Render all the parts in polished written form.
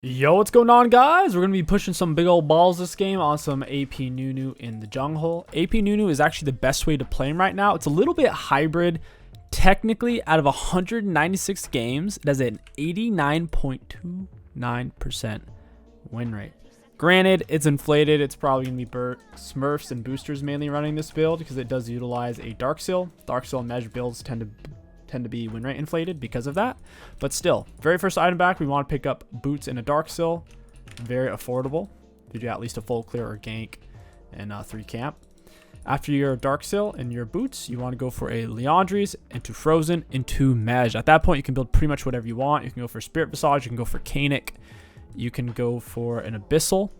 Yo, what's going on, guys? We're going to be pushing some big old balls this game on some AP Nunu in the jungle. AP Nunu is actually the best way to play him right now. It's a little bit hybrid. Technically, out of 196 games, it has an 89.29% win rate. Granted, it's inflated. It's probably going to be Smurfs and boosters mainly running this build because it does utilize a Dark Seal. Dark Seal and Mesh builds tend to be win rate inflated because of that, but still, very first item back, we want to pick up boots and a Dark Seal. Very affordable. You do at least a full clear or gank and 3 camp. After your Dark Seal and your boots, you want to go for a Leandries into Frozen into Mej. At that point, you can build pretty much whatever you want. You can go for Spirit Visage, you can go for Canic, you can go for an Abyssal.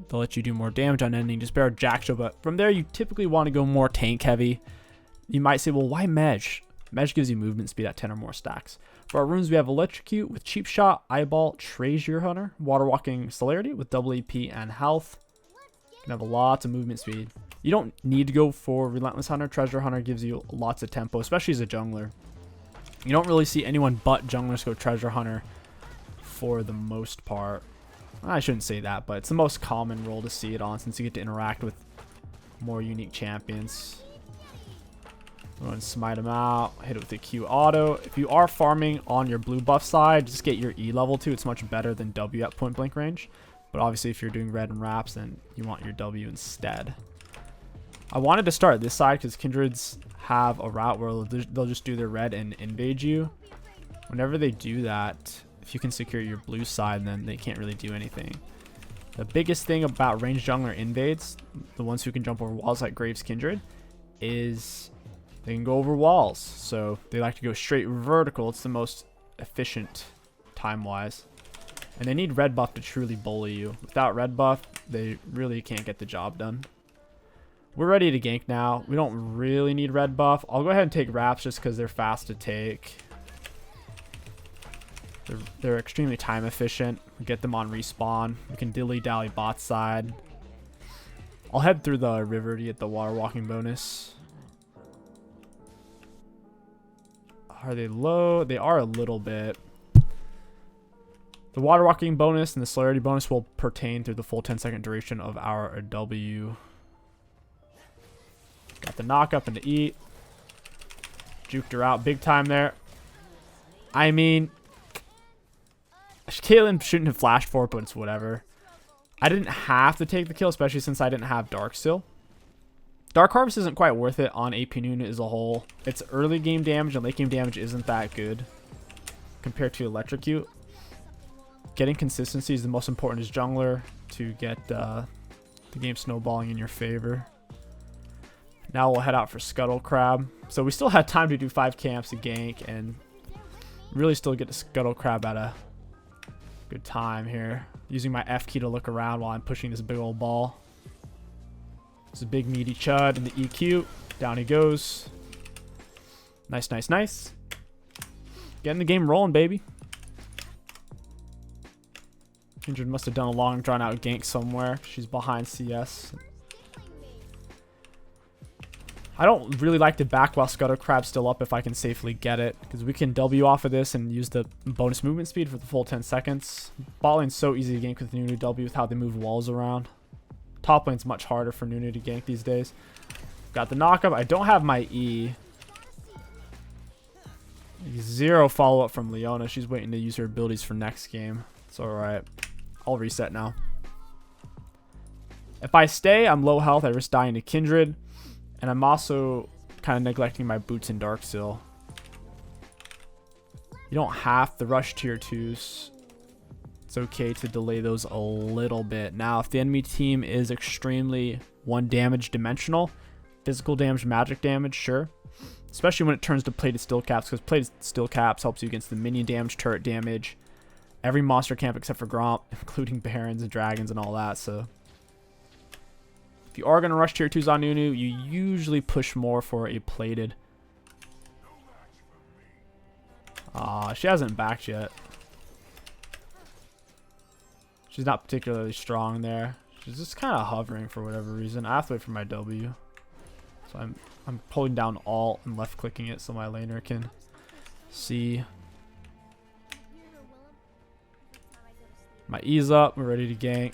They'll let you do more damage on Ending Despair, Jackshow, but from there, you typically want to go more tank heavy. You might say, well, why Mej? Mej gives you movement speed at 10 or more stacks. For our runes, we have Electrocute with Cheap Shot, Eyeball, Treasure Hunter, Water Walking Celerity with double AP and health. You can have lots of movement speed. You don't need to go for Relentless Hunter. Treasure Hunter gives you lots of tempo, especially as a jungler. You don't really see anyone but junglers go Treasure Hunter for the most part. I shouldn't say that, but it's the most common role to see it on since you get to interact with more unique champions. Go and smite him out, hit it with the Q auto. If you are farming on your blue buff side, just get your E level 2. It's much better than W at point blank range. But obviously if you're doing red and wraps, then you want your W instead. I wanted to start this side because Kindreds have a route where they'll just do their red and invade you. Whenever they do that, if you can secure your blue side, then they can't really do anything. The biggest thing about ranged jungler invades, the ones who can jump over walls like Graves Kindred, is they can go over walls. So they like to go straight vertical. It's the most efficient time-wise. And they need red buff to truly bully you. Without red buff, they really can't get the job done. We're ready to gank now. We don't really need red buff. I'll go ahead and take wraps just because they're fast to take. They're extremely time efficient. We get them on respawn. We can dilly-dally bot side. I'll head through the river to get the water walking bonus. Are they low? They are a little bit. The water walking bonus and the celerity bonus will pertain through the full 10-second duration of our W. Got the knock up and the eat. Juked her out big time there. I mean, Caitlyn shouldn't have flashed for it, but it's whatever. I didn't have to take the kill, especially since I didn't have Dark Seal. Dark Harvest isn't quite worth it on AP Nunu as a whole. Its early game damage and late game damage isn't that good compared to Electrocute. Getting consistency is the most important as jungler to get the game snowballing in your favor. Now we'll head out for Scuttle Crab. So we still had time to do 5 camps, a gank, and really still get to Scuttle Crab at a good time here. Using my F key to look around while I'm pushing this big old ball. It's a big meaty chud in the EQ. Down he goes. Nice, nice, nice. Getting the game rolling, baby. Kindred must have done a long drawn out gank somewhere. She's behind CS. I don't really like to back while Scuttle Crab's still up if I can safely get it, because we can W off of this and use the bonus movement speed for the full 10 seconds. Bot lane's so easy to gank with Nunu W with how they move walls around. Top lane's much harder for Nunu to gank these days. Got the knockup. I don't have my E. Zero follow-up from Leona. She's waiting to use her abilities for next game. It's alright. I'll reset now. If I stay, I'm low health. I risk dying to Kindred. And I'm also kind of neglecting my boots and Dark Seal. You don't have to rush tier 2s. It's okay to delay those a little bit. Now, if the enemy team is extremely 1 damage dimensional, physical damage, magic damage, sure. Especially when it turns to plated steel caps, because plated steel caps helps you against the minion damage, turret damage, every monster camp except for Gromp, including Barons and Dragons and all that. So if you are going to rush tier 2s on Nunu, you usually push more for a plated. She hasn't backed yet. She's not particularly strong there. She's just kind of hovering for whatever reason. I have to wait for my W. So I'm pulling down Alt and left clicking it so my laner can see. My E's up. We're ready to gank.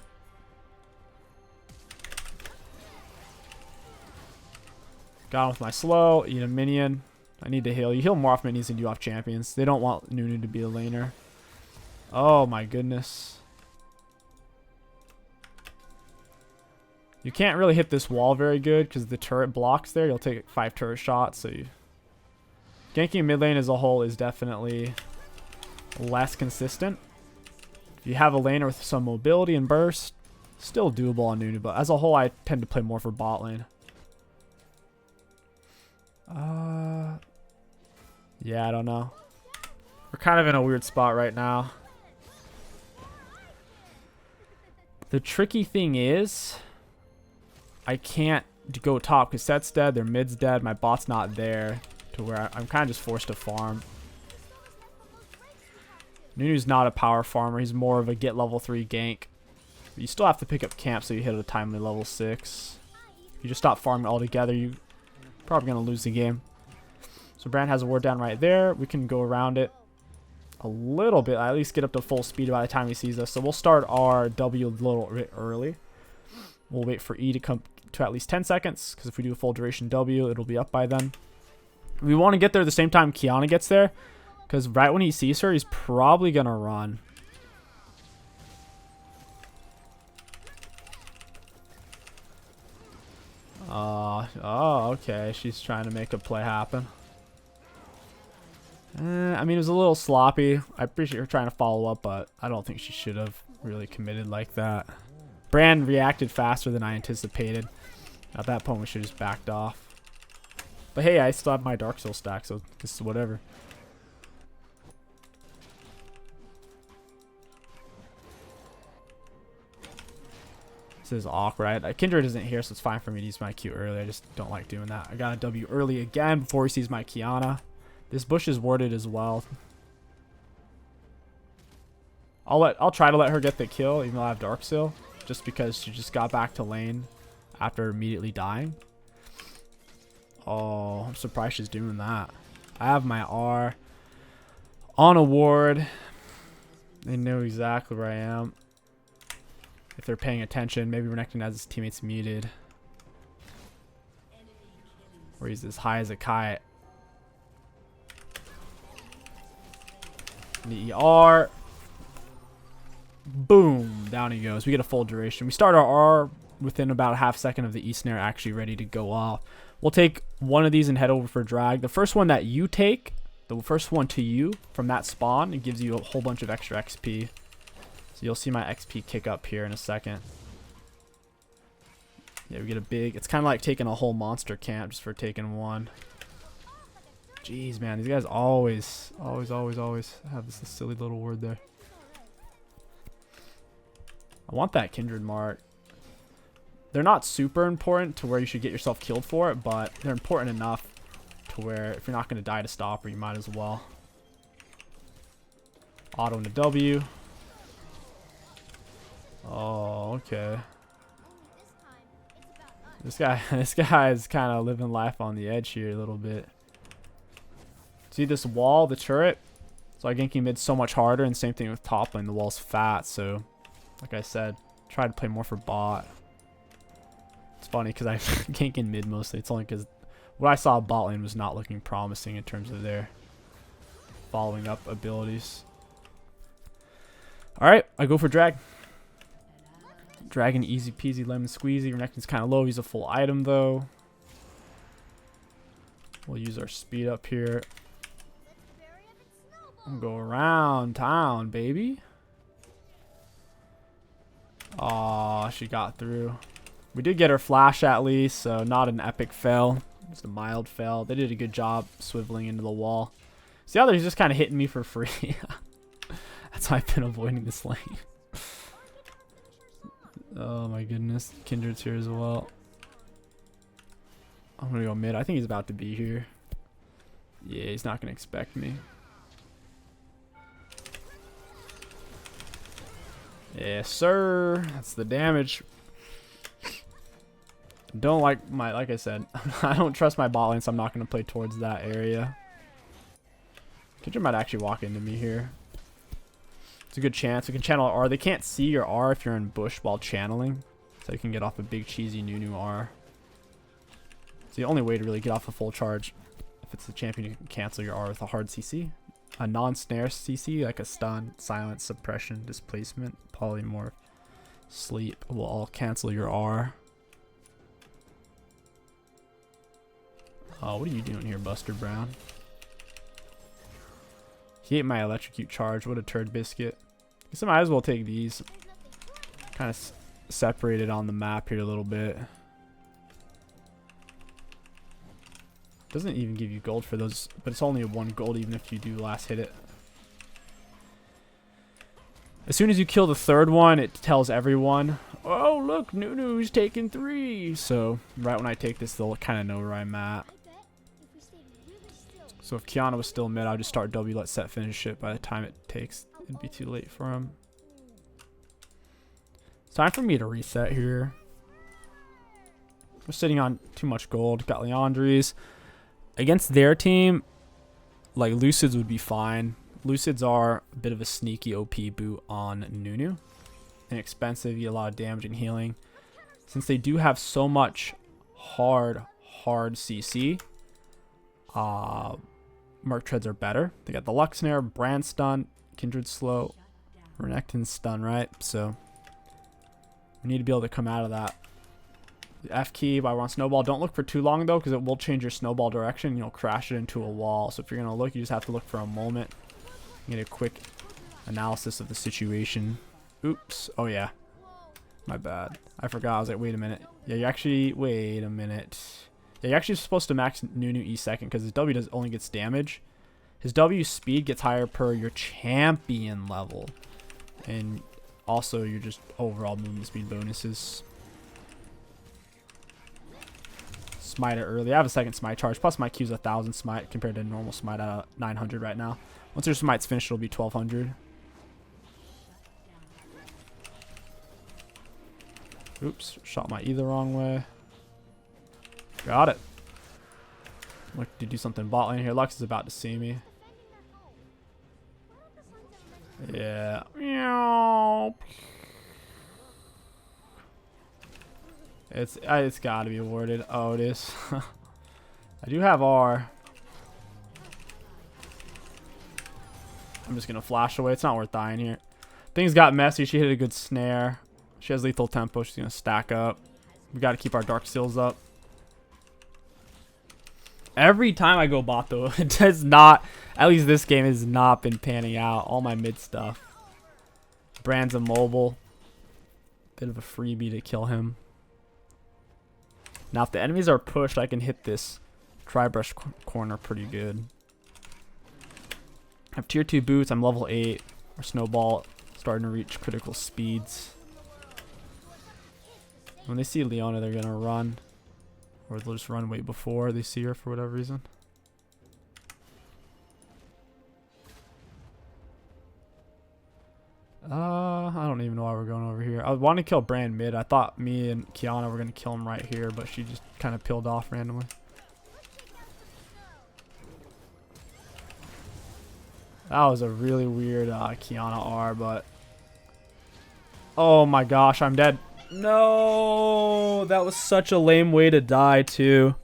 Got him with my slow. Eat a minion. I need to heal. You heal more off minions than you do off champions. They don't want Nunu to be a laner. Oh my goodness. You can't really hit this wall very good because the turret blocks there. You'll take 5 turret shots. So ganking mid lane as a whole is definitely less consistent. If you have a laner with some mobility and burst, still doable on Nunu. But as a whole, I tend to play more for bot lane. Yeah, I don't know. We're kind of in a weird spot right now. The tricky thing is, I can't go top because Set's dead, their mid's dead, my bot's not there, to where I'm kind of just forced to farm. Nunu's not a power farmer, he's more of a get level 3 gank. But you still have to pick up camp so you hit a timely level 6. If you just stop farming altogether, you're probably going to lose the game. So Brand has a ward down right there. We can go around it a little bit, at least get up to full speed by the time he sees us. So we'll start our W a little bit early. We'll wait for E to come to at least 10 seconds, because if we do a full duration W, it'll be up by then. We want to get there the same time Kiana gets there, because right when he sees her, he's probably going to run. Oh, okay. She's trying to make a play happen. I mean, it was a little sloppy. I appreciate her trying to follow up, but I don't think she should have really committed like that. Brand reacted faster than I anticipated. At that point, we should have just backed off. But hey, I still have my Dark Soul stack, so this is whatever. This is awkward. Kindred isn't here, so it's fine for me to use my Q early. I just don't like doing that. I got a W early again before he sees my Kiana. This bush is warded as well. I'll try to let her get the kill, even though I have Dark Seal, just because she just got back to lane after immediately dying. Oh, I'm surprised she's doing that. I have my R on a ward. They know exactly where I am. If they're paying attention, maybe Renekton has his teammates muted. Or he's as high as a kite. The ER. Boom. Down he goes. We get a full duration. We start our R within about a half second of the E snare actually ready to go off. We'll take one of these and head over for drag. The first one that you take, the first one to you from that spawn, it gives you a whole bunch of extra XP. So you'll see my XP kick up here in a second. Yeah, we get a big... It's kind of like taking a whole monster camp just for taking one. Jeez, man. These guys always have this silly little word there. I want that Kindred Mark. They're not super important to where you should get yourself killed for it, but they're important enough to where if you're not going to die to stop her, you might as well. Auto into W. Oh, okay. This guy is kind of living life on the edge here a little bit. See this wall, the turret? So I ganking mid so much harder, and same thing with top lane. The wall's fat, so like I said, try to play more for bot. It's funny because I gank in mid mostly. It's only because what I saw bot lane was not looking promising in terms of their following up abilities. Alright, I go for drag. Dragon easy peasy lemon squeezy. Renekton's kind of low. He's a full item though. We'll use our speed up here. And go around town, baby. Aw, she got through. We did get her flash at least, so not an epic fail. Just a mild fail. They did a good job swiveling into the wall. See how they're just kind of hitting me for free? That's why I've been avoiding this lane. Oh my goodness. Kindred's here as well. I'm going to go mid. I think he's about to be here. Yeah, he's not going to expect me. Yes, sir. That's the damage. Don't like I said, I don't trust my bot lane, so I'm not going to play towards that area. Kindred might actually walk into me here. It's a good chance. We can channel R. They can't see your R if you're in bush while channeling. So you can get off a big cheesy Nunu R. It's the only way to really get off a full charge. If it's the champion, you can cancel your R with a hard CC. A non-snare CC, like a stun, silence, suppression, displacement, polymorph, sleep, will all cancel your R. Oh, what are you doing here, Buster Brown? He ate my electrocute charge. What a turd biscuit. Guess I might as well take these. Kind of separated on the map here a little bit. Doesn't even give you gold for those, but it's only 1 gold even if you do last hit it. As soon as you kill the 3rd one, it tells everyone, oh look, Nunu's taking 3. So right when I take this, they'll kind of know where I'm at. So if Kiana was still mid, I'll just start W, let set finish it. By the time it takes, it'd be too late for him. It's time for me to reset here. We're sitting on too much gold. Got Leandries. Against their team, like Lucids would be fine. Lucids are a bit of a sneaky OP boot on Nunu. Inexpensive, you get a lot of damage and healing. Since they do have so much hard CC, Merc Treads are better. They got the Lux Snare, Brand Stun, Kindred Slow, Renekton Stun, right? So we need to be able to come out of that. The F key by one snowball. Don't look for too long though, because it will change your snowball direction. You'll crash it into a wall. So if you're gonna look, you just have to look for a moment. Get a quick analysis of the situation. Oops. Oh yeah. My bad. I forgot. I was like, wait a minute. Yeah, you actually. Wait a minute. Yeah, you're actually supposed to max Nunu E second because his W only gets damage. His W speed gets higher per your champion level, and also your just overall movement speed bonuses. Smite it early. I have a second smite charge. Plus my Q's 1,000 smite compared to normal smite at 900 right now. Once your smite's finished, it'll be 1,200. Oops, shot my E the wrong way. Got it. Look to do something bot lane here. Lux is about to see me. Yeah. It's got to be awarded. Oh, it is. I do have R. I'm just gonna flash away. It's not worth dying here. Things got messy. She hit a good snare. She has lethal tempo. She's gonna stack up. We got to keep our dark seals up. Every time I go bot though, it does not. At least this game has not been panning out. All my mid stuff. Brand's immobile. Bit of a freebie to kill him. Now if the enemies are pushed, I can hit this Tribrush corner pretty good. I have tier 2 boots. I'm level 8. Our snowball starting to reach critical speeds. When they see Leona, they're gonna run, or they'll just run way before they see her for whatever reason. I don't even know why we're going over here. I wanted to kill Brand mid. I thought me and Kiana were gonna kill him right here, but she just kind of peeled off randomly. That was a really weird Kiana R, but oh my gosh, I'm dead. No, that was such a lame way to die too.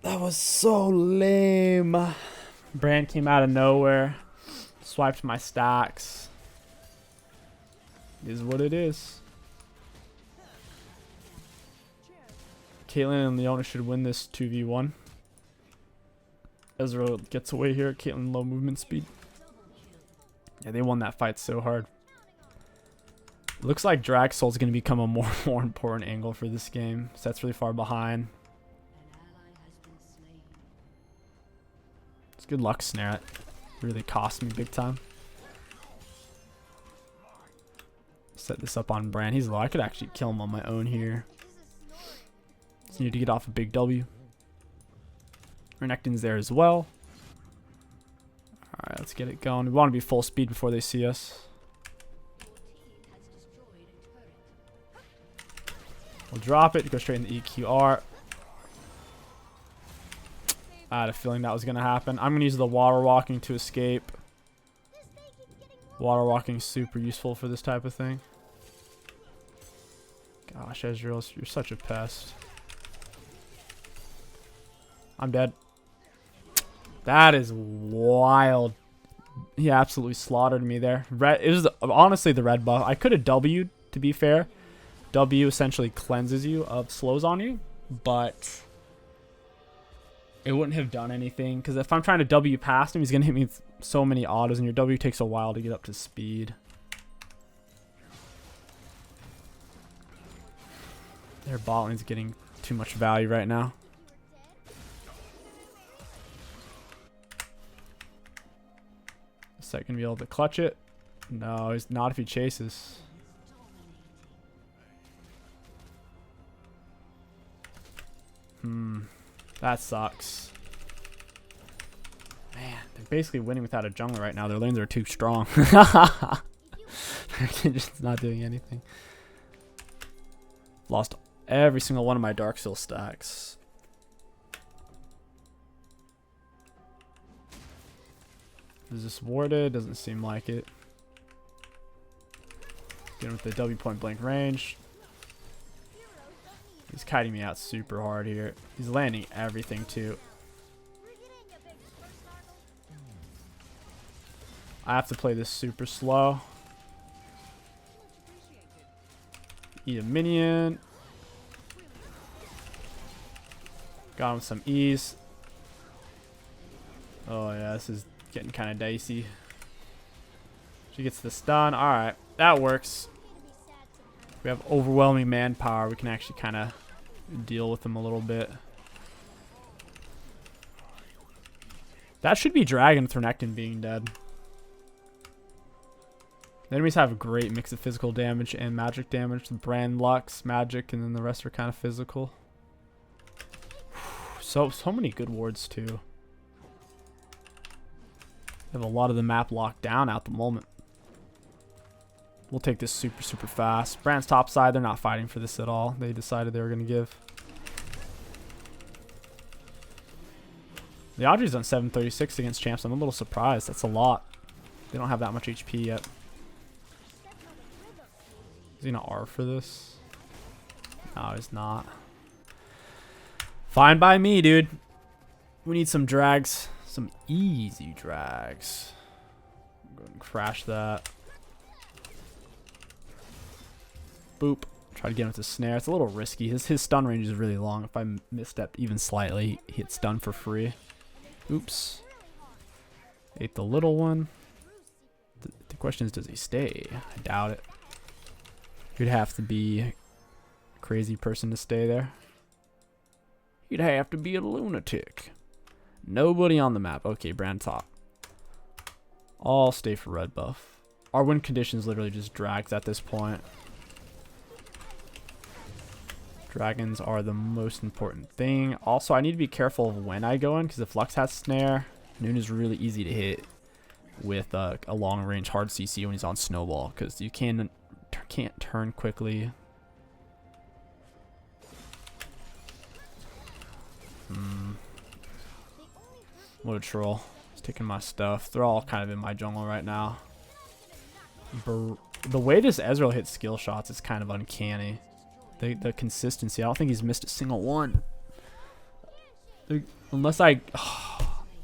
That was so lame. Brand came out of nowhere. Swiped my stacks. Is what it is. Caitlyn and Leona should win this 2v1. Ezreal gets away here. Caitlyn low movement speed. Yeah, they won that fight so hard. Looks like Drag Soul's going to become a more important angle for this game. Set's really far behind. It's good luck snare. It really cost me big time. Set this up on Brand. He's low. I could actually kill him on my own here. Just need to get off a big W. Renekton's there as well. Alright, let's get it going. We want to be full speed before they see us. We'll drop it, go straight in the EQR. I had a feeling that was going to happen. I'm going to use the water walking to escape. Water walking super useful for this type of thing. Gosh, Ezreal, you're such a pest. I'm dead. That is wild. He absolutely slaughtered me there. It was honestly the red buff. I could have W'd, to be fair. W essentially cleanses you of slows on you, but it wouldn't have done anything. Because if I'm trying to W past him, he's going to hit me with so many autos, and your W takes a while to get up to speed. Their bot lane's getting too much value right now. Is that gonna be able to clutch it? No, he's not if he chases. That sucks. Man, they're basically winning without a jungler right now. Their lanes are too strong. They're just not doing anything. Lost every single one of my Dark Seal stacks. Is this warded? Doesn't seem like it. Getting with the W point blank range. He's kiting me out super hard here. He's landing everything too. I have to play this super slow. Eat a minion. Got him with some ease. Oh yeah, this is getting kind of dicey. She gets the stun. Alright, that works. We have overwhelming manpower. We can actually kind of deal with them a little bit. That should be Dragon Thornecton being dead. The enemies have a great mix of physical damage and magic damage. The Brand Lux, magic, and then the rest are kind of physical. So many good wards too. They have a lot of the map locked down at the moment. We'll take this super fast. Brand's top side, they're not fighting for this at all. They decided they were going to give. The Audrey's on 736 against champs. I'm a little surprised. That's a lot. They don't have that much HP yet. Is he going to R for this? No, he's not. Fine by me, dude. We need some drags. Some easy drags. Go ahead and crash that. Boop. Try to get him with the snare. It's a little risky. His stun range is really long. If I misstep even slightly, he hits stun for free. Oops. Ate the little one. The question is, does he stay? I doubt it. You'd have to be a crazy person to stay there. You'd have to be a lunatic. Nobody on the map. Okay, Brand top. I'll stay for red buff. Our win conditions literally just drags at this point. Dragons are the most important thing. Also, I need to be careful of when I go in, because if Lux has snare, Nunu is really easy to hit with a long range hard CC when he's on snowball, because you can't turn quickly. What a troll. He's taking my stuff. They're all kind of in my jungle right now. The way this Ezreal hits skill shots is kind of uncanny. The consistency. I don't think he's missed a single one. Unless I...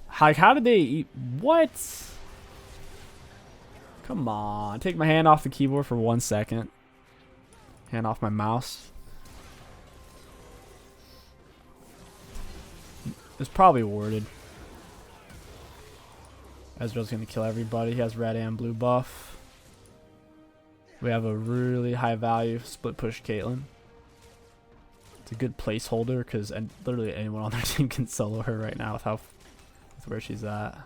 how did they eat... What? Come on. Take my hand off the keyboard for 1 second. Hand off my mouse. It's probably warded. Ezreal's going to kill everybody. He has red and blue buff. We have a really high value split push Caitlyn. It's a good placeholder because literally anyone on their team can solo her right now with where she's at.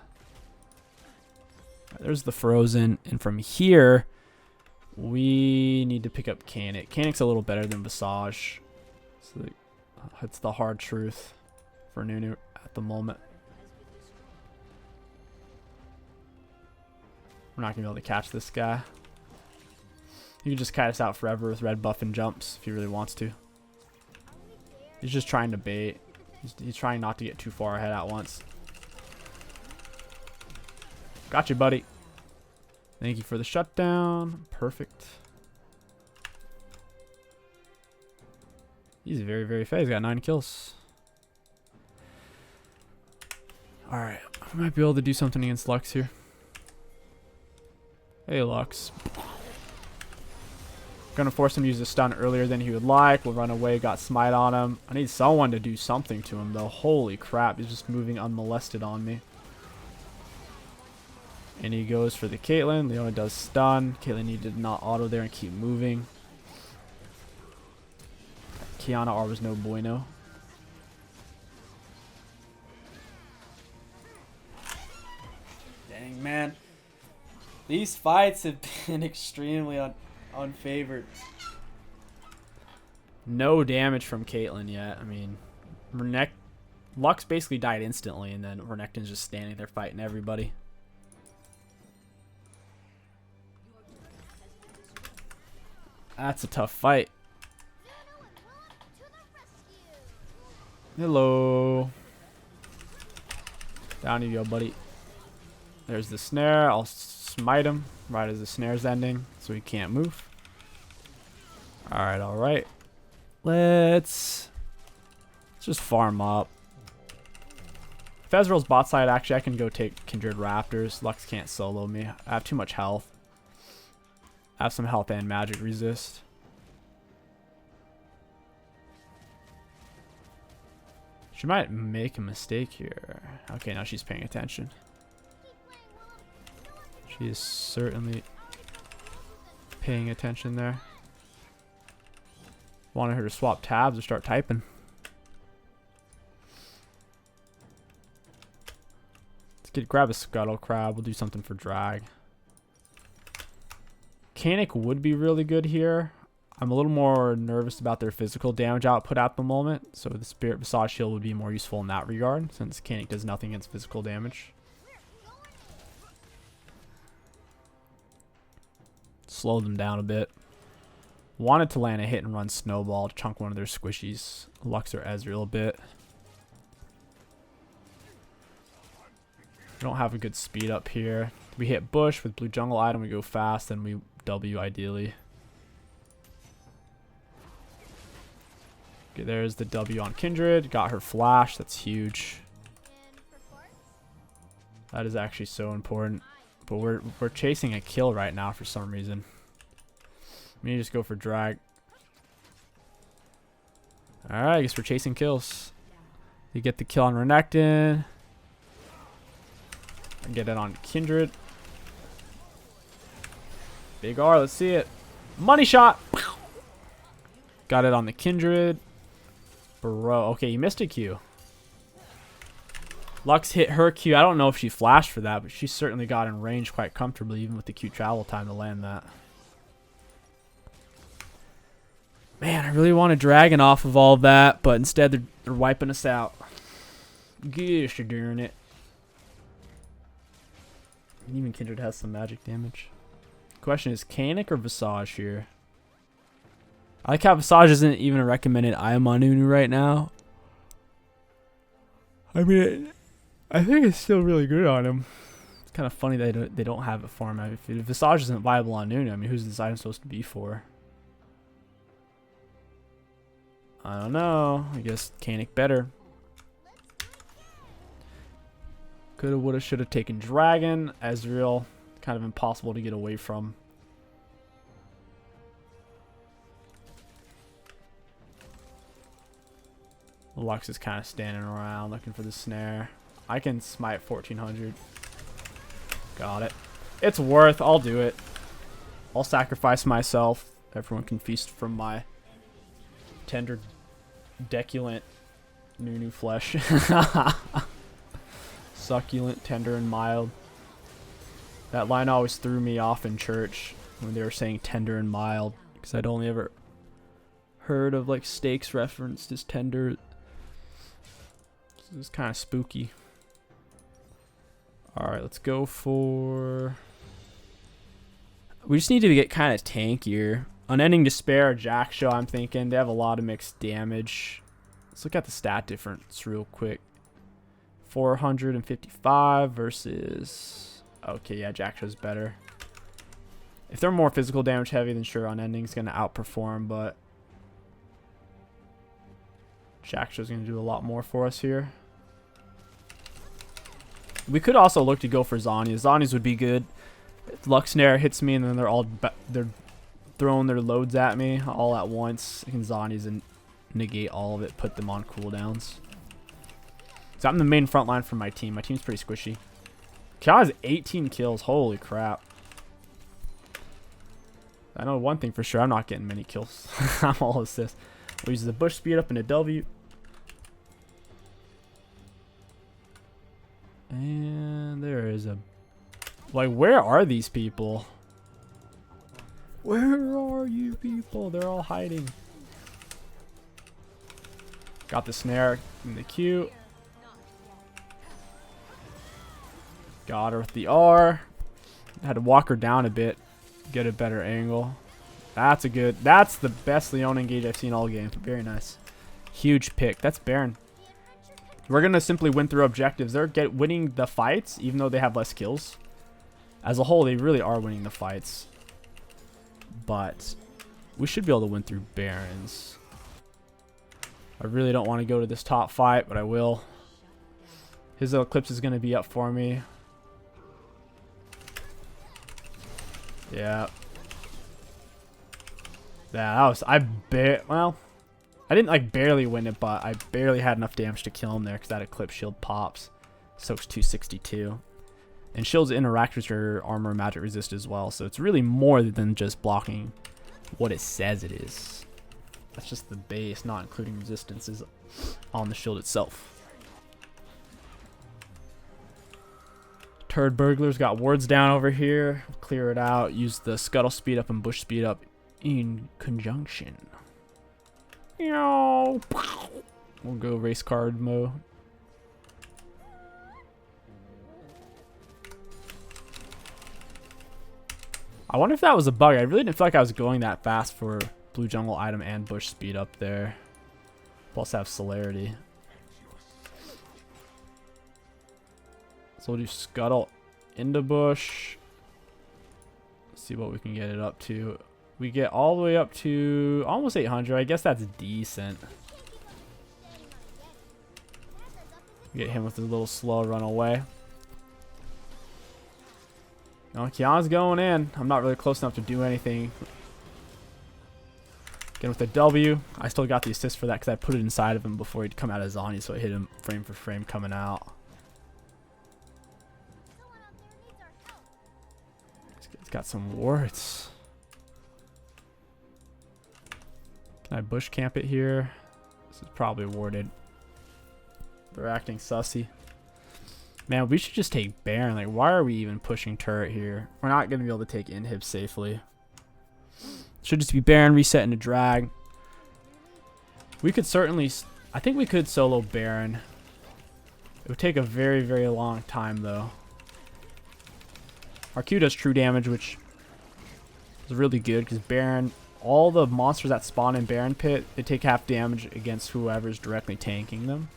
There's the Frozen, and from here we need to pick up Canic. Canic's a little better than Visage. So it's the hard truth for Nunu at the moment. We're not gonna be able to catch this guy. He can just kite us out forever with red buff and jumps if he really wants to. He's just trying to bait. He's trying not to get too far ahead at once. Got you, buddy. Thank you for the shutdown. Perfect. He's very, very fast. He's got 9 kills. Alright. I might be able to do something against Lux here. Hey, Lux. Gonna force him to use a stun earlier than he would like. We'll run away. Got smite on him. I need someone to do something to him, though. Holy crap. He's just moving unmolested on me. And he goes for the Caitlyn. Leona does stun. Caitlyn needed to not auto there and keep moving. Kiana R was no bueno. Dang, man. These fights have been extremely unfavored. No damage from Caitlyn yet. I mean, Lux basically died instantly, and then Renekton's just standing there fighting everybody. That's a tough fight. Hello. Down you go, buddy. There's the snare. I'll smite him right as the snare's ending, so he can't move. Alright, alright. Let's just farm up. If Ezreal's bot side, actually, I can go take Kindred Raptors. Lux can't solo me. I have too much health. I have some health and magic resist. She might make a mistake here. Okay, now she's paying attention. She is certainly paying attention there. Wanted her to swap tabs or start typing. Let's grab a Scuttle Crab. We'll do something for drag. Canic would be really good here. I'm a little more nervous about their physical damage output at the moment, so the Spirit Visage Shield would be more useful in that regard, since Canic does nothing against physical damage. Slow them down a bit. Wanted to land a hit and run Snowball to chunk one of their squishies. Lux or Ezreal a bit. We don't have a good speed up here. We hit Bush with Blue Jungle item, we go fast, then we W ideally. Okay, there's the W on Kindred. Got her flash. That's huge. That is actually so important. But we're chasing a kill right now for some reason. We need to just go for drag. Alright, I guess we're chasing kills. You get the kill on Renekton. Get it on Kindred. Big R, let's see it. Money shot! Got it on the Kindred. Bro, okay, you missed a Q. Lux hit her Q. I don't know if she flashed for that, but she certainly got in range quite comfortably, even with the Q travel time to land that. Man, I really want a dragon off of all that, but instead they're wiping us out. Gosh darn it. Even Kindred has some magic damage. Question is, Canic or Visage here? I like how Visage isn't even a recommended item on Nunu right now. I mean, I think it's still really good on him. It's kind of funny that they don't have it for him. If Visage isn't viable on Nunu, I mean, who's this item supposed to be for? I don't know. I guess Canic better. Coulda, woulda, shoulda taken Dragon. Ezreal, kind of impossible to get away from. Lux is kind of standing around looking for the snare. I can smite 1400. Got it. It's worth. I'll do it. I'll sacrifice myself. Everyone can feast from my tender, deculent Nunu flesh. Succulent, tender, and mild. That line always threw me off in church when they were saying tender and mild, because I'd only ever heard of like steaks referenced as tender. This is kind of spooky. Alright, let's go for... We just need to get kind of tankier. Unending Despair or Jack Show, I'm thinking. They have a lot of mixed damage. Let's look at the stat difference real quick. 455 versus... Okay, yeah, Jack Show's better. If they're more physical damage heavy, then sure, Unending's going to outperform, but Jacksho's going to do a lot more for us here. We could also look to go for Zhonya's. Zhonya's would be good. If Lux Snare hits me and then they're throwing their loads at me all at once, I can Zhonya's and negate all of it, put them on cooldowns. So I'm the main front line for my team. My team's pretty squishy. Kya has 18 kills. Holy crap. I know one thing for sure. I'm not getting many kills. I'm all assists. We'll use the bush speed up and a W. And there is a... Like, where are these people? Where are you people? They're all hiding. Got the snare in the Q. Got her with the R. Had to walk her down a bit. Get a better angle. That's the best Leona engage I've seen all game. Very nice. Huge pick. That's Baron. We're going to simply win through objectives. They're winning the fights, even though they have less kills. As a whole, they really are winning the fights. But we should be able to win through Barons. I really don't want to go to this top fight, but I will. His Eclipse is going to be up for me. Yeah. Yeah, well, I didn't like barely win it, but I barely had enough damage to kill him there because that Eclipse shield pops. Soaks 262. And shields interact with your armor and magic resist as well, so it's really more than just blocking what it says it is. That's just the base, not including resistances on the shield itself. Turd Burglar's got wards down over here. Clear it out. Use the Scuttle speed up and Bush speed up in conjunction. We'll go race card mode. I wonder if that was a bug. I really didn't feel like I was going that fast for blue jungle item and Bush speed up there. Plus have celerity. So we'll do Scuttle into Bush. Let's see what we can get it up to. We get all the way up to almost 800. I guess that's decent. Get him with a little slow run away. No, Kiana's going in. I'm not really close enough to do anything. Again with the W. I still got the assist for that because I put it inside of him before he'd come out of Zhonya's, so I hit him frame for frame coming out. He's got some wards. Can I bush camp it here? This is probably warded. They're acting sussy. Man, we should just take Baron. Like, why are we even pushing turret here? We're not going to be able to take inhib safely. Should just be Baron, reset into drag. We could certainly... I think we could solo Baron. It would take a very, very long time, though. Our Q does true damage, which is really good because Baron... All the monsters that spawn in Baron Pit, they take half damage against whoever's directly tanking them.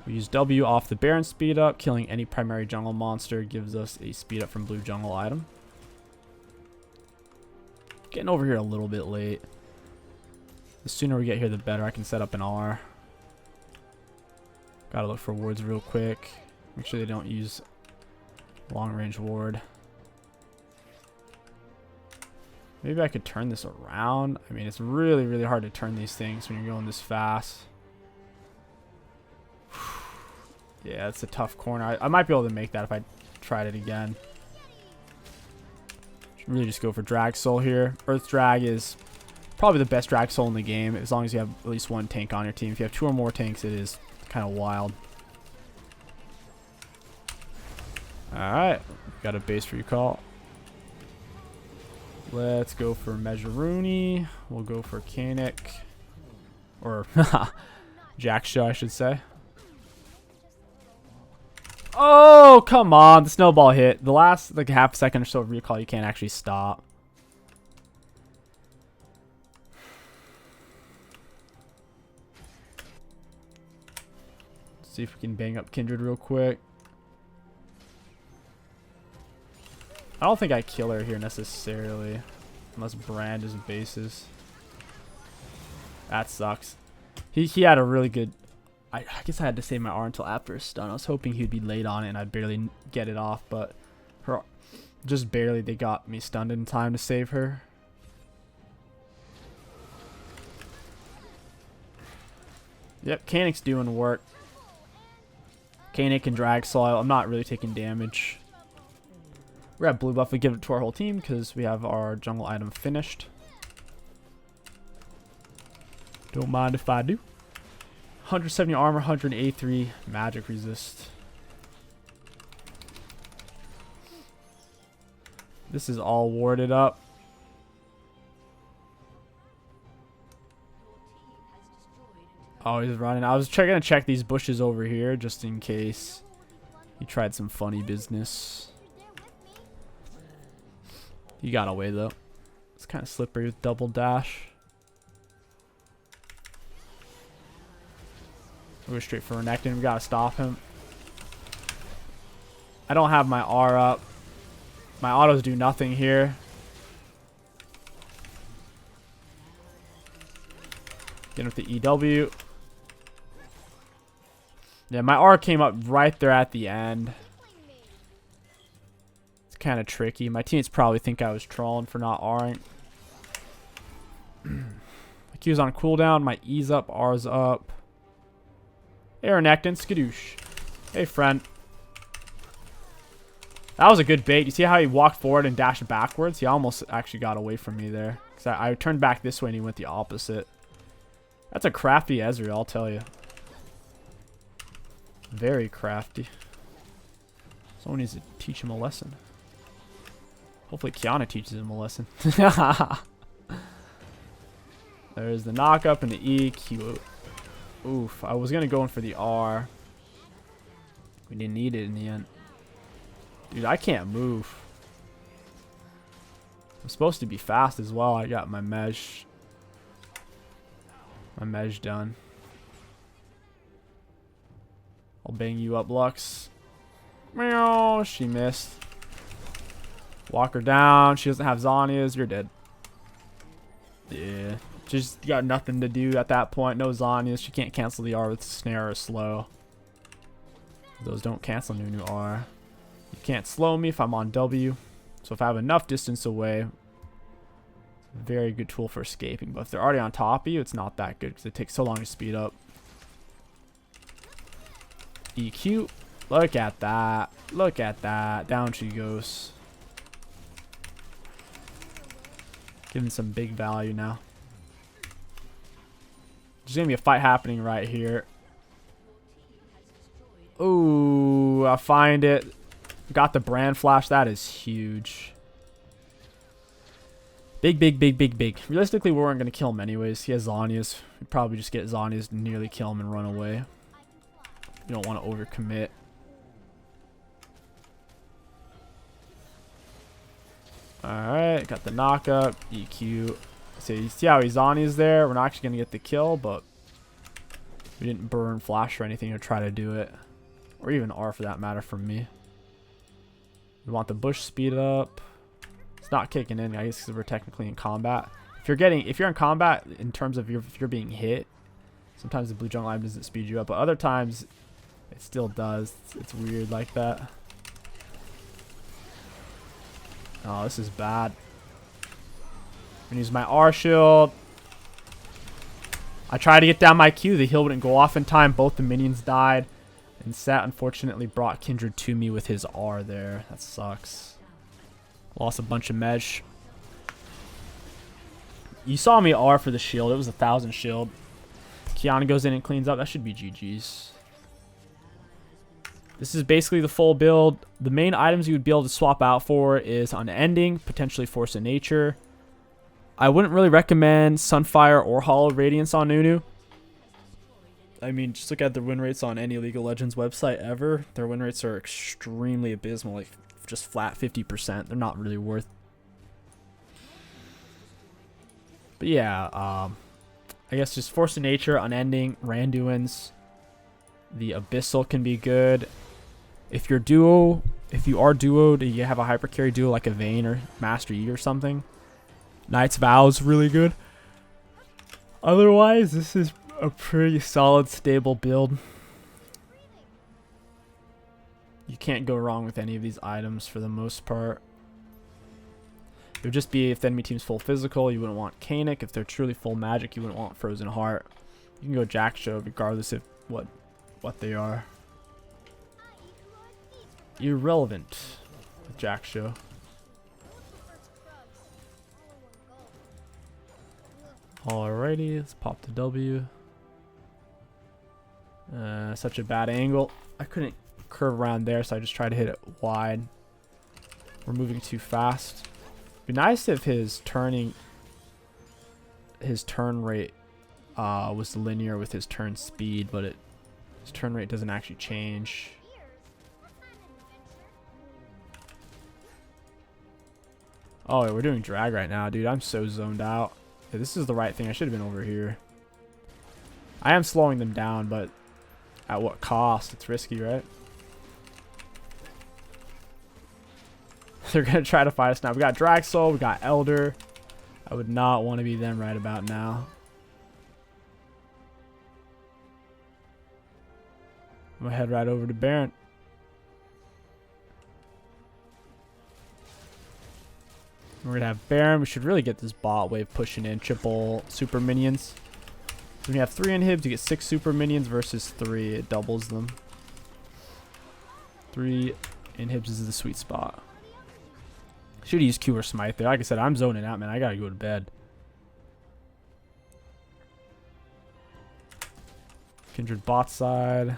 We use W off the Baron speed up. Killing any primary jungle monster gives us a speed up from blue jungle item. Getting over here a little bit late. The sooner we get here, the better. I can set up an R. Gotta look for wards real quick. Make sure they don't use long range ward. Maybe I could turn this around. I mean, it's really, really hard to turn these things when you're going this fast. Yeah, it's a tough corner. I might be able to make that if I tried it again. Should really just go for Drag Soul here. Earth Drag is probably the best Drag Soul in the game, as long as you have at least one tank on your team. If you have 2 or more tanks, it is kind of wild. Alright, got a base recall. Let's go for Measure-Rooney. We'll go for Kanik. Or Jackshaw, I should say. Oh, come on. The snowball hit. The last like half second or so of recall, you can't actually stop. Let's see if we can bang up Kindred real quick. I don't think I kill her here necessarily. Unless Brand is bases. That sucks. He had a really good... I guess I had to save my R until after a stun. I was hoping he'd be late on it and I'd barely get it off. But her, just barely they got me stunned in time to save her. Yep, Kanic's doing work. Kanic can drag soil. I'm not really taking damage. We're at blue buff. We give it to our whole team because we have our jungle item finished. Don't mind if I do. 170 armor, 183 magic resist. This is all warded up. Oh, he's running. I was gonna check these bushes over here just in case he tried some funny business. He got away though. It's kind of slippery with double dash. We'll go straight for Renekton. We gotta stop him. I don't have my R up. My autos do nothing here. Get with the EW. Yeah, my R came up right there at the end. It's kind of tricky. My teammates probably think I was trolling for not R'ing. My Q's on cooldown. My E's up. R's up. Hey, Renekton. Skadoosh. Hey, friend. That was a good bait. You see how he walked forward and dashed backwards? He almost actually got away from me there. Because I turned back this way and he went the opposite. That's a crafty Ezreal, I'll tell you. Very crafty. Someone needs to teach him a lesson. Hopefully Kiana teaches him a lesson. There's the knock up and the EQ. Oof. I was going to go in for the R. We didn't need it in the end. Dude, I can't move. I'm supposed to be fast as well. I got my mesh. My mesh done. I'll bang you up, Lux. Meow, she missed. Walk her down. She doesn't have Zhonya's. You're dead. Yeah. Just got nothing to do at that point. No Zhonya's. She can't cancel the R with snare or slow. Those don't cancel Nunu R. You can't slow me if I'm on W. So if I have enough distance away, very good tool for escaping. But if they're already on top of you, it's not that good because it takes so long to speed up. EQ. Look at that. Look at that. Down she goes. Giving some big value now. There's going to be a fight happening right here. Ooh, I find it. Got the brand flash. That is huge. Big, big, big, big, big. Realistically, we weren't going to kill him anyways. He has Zhonya's. We'd probably just get Zhonya's to nearly kill him and run away. You don't want to overcommit. Alright, got the knock up. EQ. So you see how he's on is there? We're not actually going to get the kill, but we didn't burn flash or anything to try to do it. Or even R for that matter from me. We want the bush speed up. It's not kicking in, I guess, because we're technically in combat. If you're in combat in terms of if you're being hit, sometimes the blue jungle item doesn't speed you up, but other times it still does. It's weird like that. Oh, this is bad. I'm gonna use my R shield. I tried to get down my Q. The heal wouldn't go off in time. Both the minions died. And Sat unfortunately brought Kindred to me with his R there. That sucks. Lost a bunch of mesh. You saw me R for the shield. It was 1,000 shield. Kiana goes in and cleans up. That should be GG's. This is basically the full build. The main items you would be able to swap out for is Unending, potentially Force of Nature. I wouldn't really recommend Sunfire or Hollow Radiance on Nunu. I mean, just look at their win rates on any League of Legends website ever. Their win rates are extremely abysmal, like just flat 50%. They're not really worth. But yeah, I guess just Force of Nature, Unending, Randuin's. The Abyssal can be good. If your duo If you are duoed, you have a hyper carry duo like a Vayne or Master Yi or something. Knight's Vow is really good. Otherwise, this is a pretty solid, stable build. You can't go wrong with any of these items for the most part. It would just be if the enemy team's full physical, you wouldn't want Kanik. If they're truly full magic, you wouldn't want Frozen Heart. You can go Jackshow regardless of what they are. Irrelevant with Jackshow. Alrighty, let's pop the W. Such a bad angle. I couldn't curve around there, so I just tried to hit it wide. We're moving too fast. It'd be nice if his turn rate was linear with his turn speed, but his turn rate doesn't actually change. Oh, we're doing drag right now, dude. I'm so zoned out. Yeah, this is the right thing. I should have been over here. I am slowing them down, but at what cost? It's risky, right? They're going to try to fight us now. We got Drag Soul. We got Elder. I would not want to be them right about now. I'm going to head right over to Baron. We're going to have Baron. We should really get this bot wave pushing in. Triple super minions. So when you have 3 inhibs, you get 6 super minions versus 3. It doubles them. 3 inhibs is the sweet spot. Should use Q or Smite there. Like I said, I'm zoning out, man. I got to go to bed. Kindred bot side.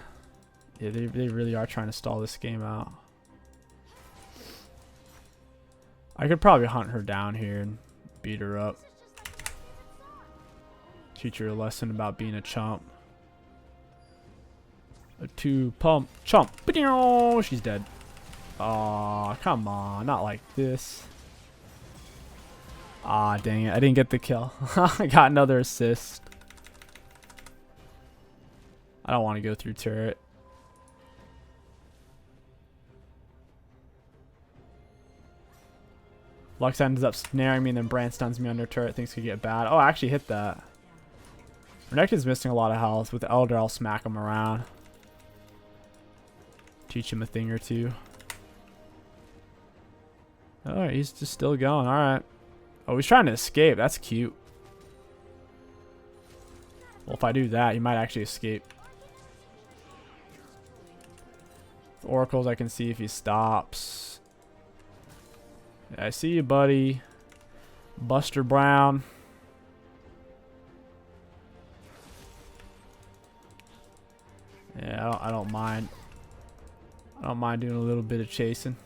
Yeah, they really are trying to stall this game out. I could probably hunt her down here and beat her up. Teach her a lesson about being a chump. A 2-pump chump. She's dead. Aw, come on. Not like this. Ah, dang it. I didn't get the kill. I got another assist. I don't want to go through turret. Lux ends up snaring me and then Bran stuns me under turret. Things could get bad. Oh, I actually hit that. Renekton's missing a lot of health. With Elder, I'll smack him around. Teach him a thing or two. Alright, he's just still going. Alright. Oh, he's trying to escape. That's cute. Well, if I do that, he might actually escape. With oracles, I can see if he stops. Yeah, I see you, buddy. Buster Brown. Yeah, I don't mind. I don't mind doing a little bit of chasing.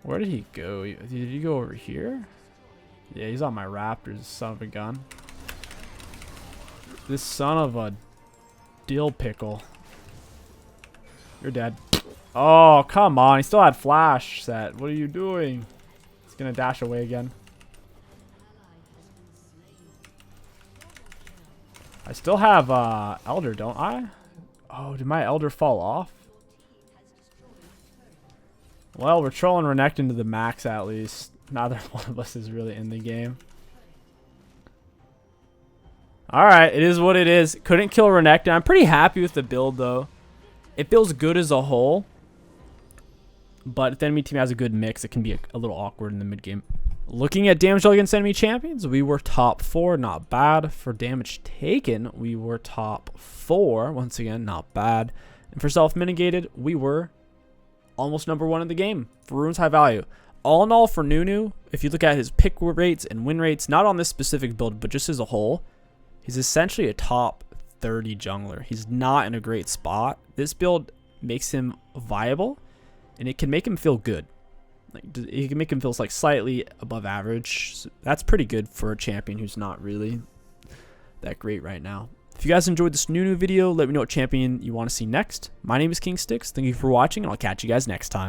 Where did he go? Did he go over here? Yeah, he's on my Raptors, son of a gun. This son of a dill pickle. You're dead. Oh, come on. He still had flash set. What are you doing? He's going to dash away again. I still have Elder, don't I? Oh, did my Elder fall off? Well, we're trolling Renekton to the max at least. Neither one of us is really in the game. Alright, it is what it is. Couldn't kill Renekton. I'm pretty happy with the build, though. It feels good as a whole. But if the enemy team has a good mix, it can be a little awkward in the mid game. Looking at damage dealt against enemy champions, we were top 4. Not bad. For damage taken, we were top 4. Once again, not bad. And for self-mitigated, we were almost number 1 in the game for runes high value. All in all, for Nunu, if you look at his pick rates and win rates, not on this specific build, but just as a whole, he's essentially a top 30 jungler. He's not in a great spot. This build makes him viable, and it can make him feel good. Like, it can make him feel like slightly above average. So that's pretty good for a champion who's not really that great right now. If you guys enjoyed this Nunu video, let me know what champion you want to see next. My name is King Sticks. Thank you for watching, and I'll catch you guys next time.